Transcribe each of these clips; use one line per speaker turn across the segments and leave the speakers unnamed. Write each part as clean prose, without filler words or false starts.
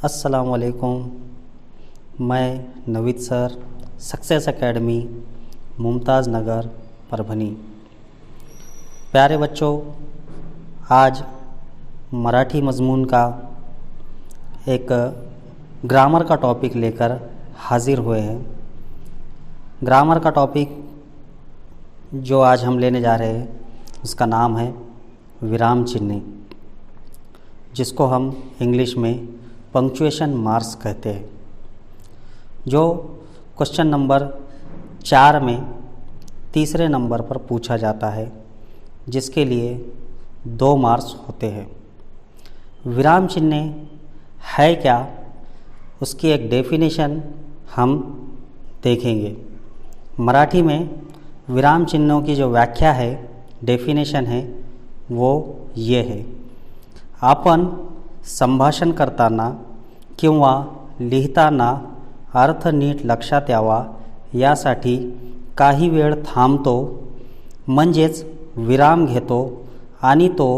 अस्सलामुअलैकुम। मैं Naveed sir, success academy, Mumtaz Nagar, Parbhani. प्यारे बच्चों, आज मराठी मज़मून का एक ग्रामर का टॉपिक लेकर हाज़िर हुए हैं। ग्रामर का टॉपिक जो आज हम लेने जा रहे हैं उसका नाम है विराम चिन्ह, जिसको हम इंग्लिश में पंक्चुएशन मार्क्स कहते हैं, जो क्वेश्चन नंबर 4 में तीसरे नंबर पर पूछा जाता है, जिसके लिए 2 मार्क्स होते हैं। विराम चिन्ह है क्या, उसकी एक डेफिनेशन हम देखेंगे। मराठी में विराम चिन्हों की जो व्याख्या है, डेफिनेशन है, वो ये है: आपण संभाषण करताना किंवा लिहिताना अर्थ नीट लक्षात यावा यासाठी काही वेळ थांबतो, म्हणजेच विराम घेतो आणि तो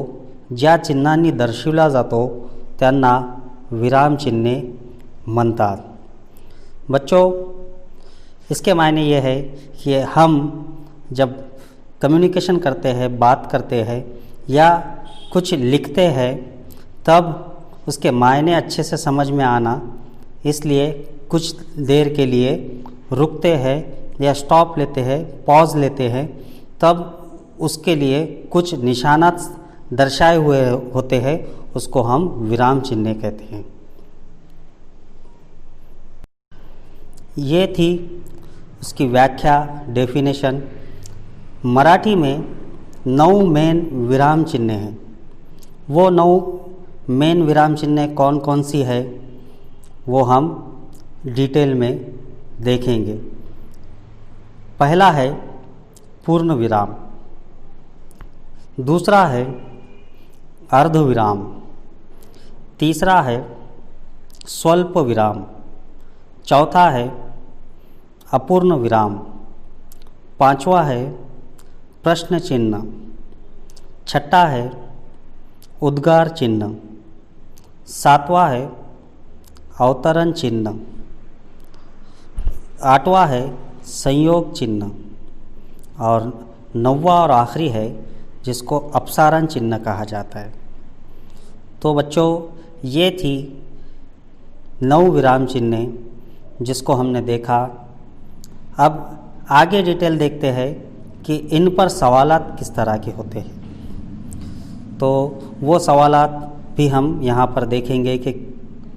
ज्या चिन्हांनी दर्शविला जातो त्यांना विराम चिन्हे म्हणतात। बच्चों, इसके मायने ये है कि हम जब कम्युनिकेशन करते हैं, बात करते हैं या कुछ लिखते हैं, तब उसके मायने अच्छे से समझ में आना, इसलिए कुछ देर के लिए रुकते हैं या स्टॉप लेते हैं, पॉज लेते हैं, तब उसके लिए कुछ निशानात दर्शाए हुए होते हैं, उसको हम विराम चिन्ह कहते हैं। ये थी उसकी व्याख्या, डेफिनेशन। मराठी में 9 मेन विराम चिन्ह हैं। वो 9 मेन विराम चिन्ह कौन कौन सी है, वो हम डिटेल में देखेंगे। पहला है पूर्ण विराम, दूसरा है अर्ध विराम, तीसरा है स्वल्प विराम, चौथा है अपूर्ण विराम, पांचवा है प्रश्न चिन्ह, छठा है उद्गार चिन्ह, सातवां है अवतरण चिन्ह, आठवां है संयोग चिन्ह, और 9वां और आखिरी है जिसको अपसारण चिन्ह कहा जाता है। तो बच्चों, ये थी 9 विराम चिन्ह जिसको हमने देखा। अब आगे डिटेल देखते हैं कि इन पर सवालात किस तरह के होते हैं। तो वो सवालात भी हम यहाँ पर देखेंगे कि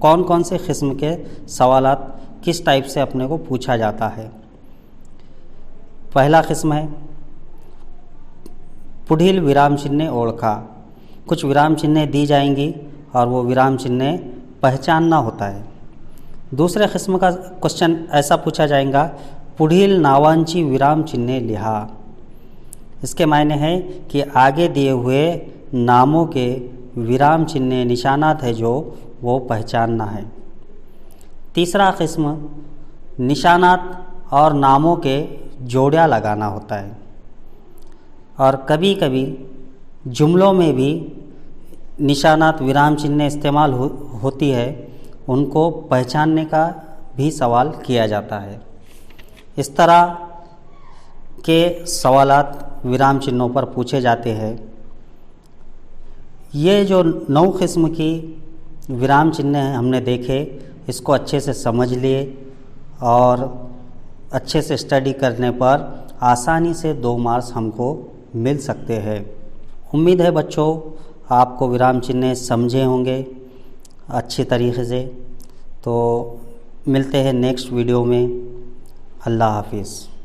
कौन कौन से किस्म के सवालात किस टाइप से अपने को पूछा जाता है। पहला किस्म है पुढील विराम चिन्ह ओळखा। कुछ विराम चिन्ह दी जाएंगी और वो विराम चिन्ह पहचानना होता है। दूसरे किस्म का क्वेश्चन ऐसा पूछा जाएगा, पुढील नावांची विराम चिन्हे लिहा। इसके मायने है कि आगे दिए हुए नामों के विराम चिन्ह निशानात है जो वो पहचानना है। तीसरा किस्म निशानात और नामों के जोड़ियाँ लगाना होता है, और कभी कभी जुमलों में भी निशानात विराम चिन्ह इस्तेमाल होती है, उनको पहचानने का भी सवाल किया जाता है। इस तरह के सवालात विराम चिन्हों पर पूछे जाते हैं। ये जो 9 किस्म की विराम चिन्ह हमने देखे, इसको अच्छे से समझ लिए और अच्छे से स्टडी करने पर आसानी से 2 मार्क्स हमको मिल सकते हैं। उम्मीद है बच्चों आपको विराम चिन्ह समझे होंगे अच्छी तरीके से। तो मिलते हैं नेक्स्ट वीडियो में। अल्लाह हाफिज़।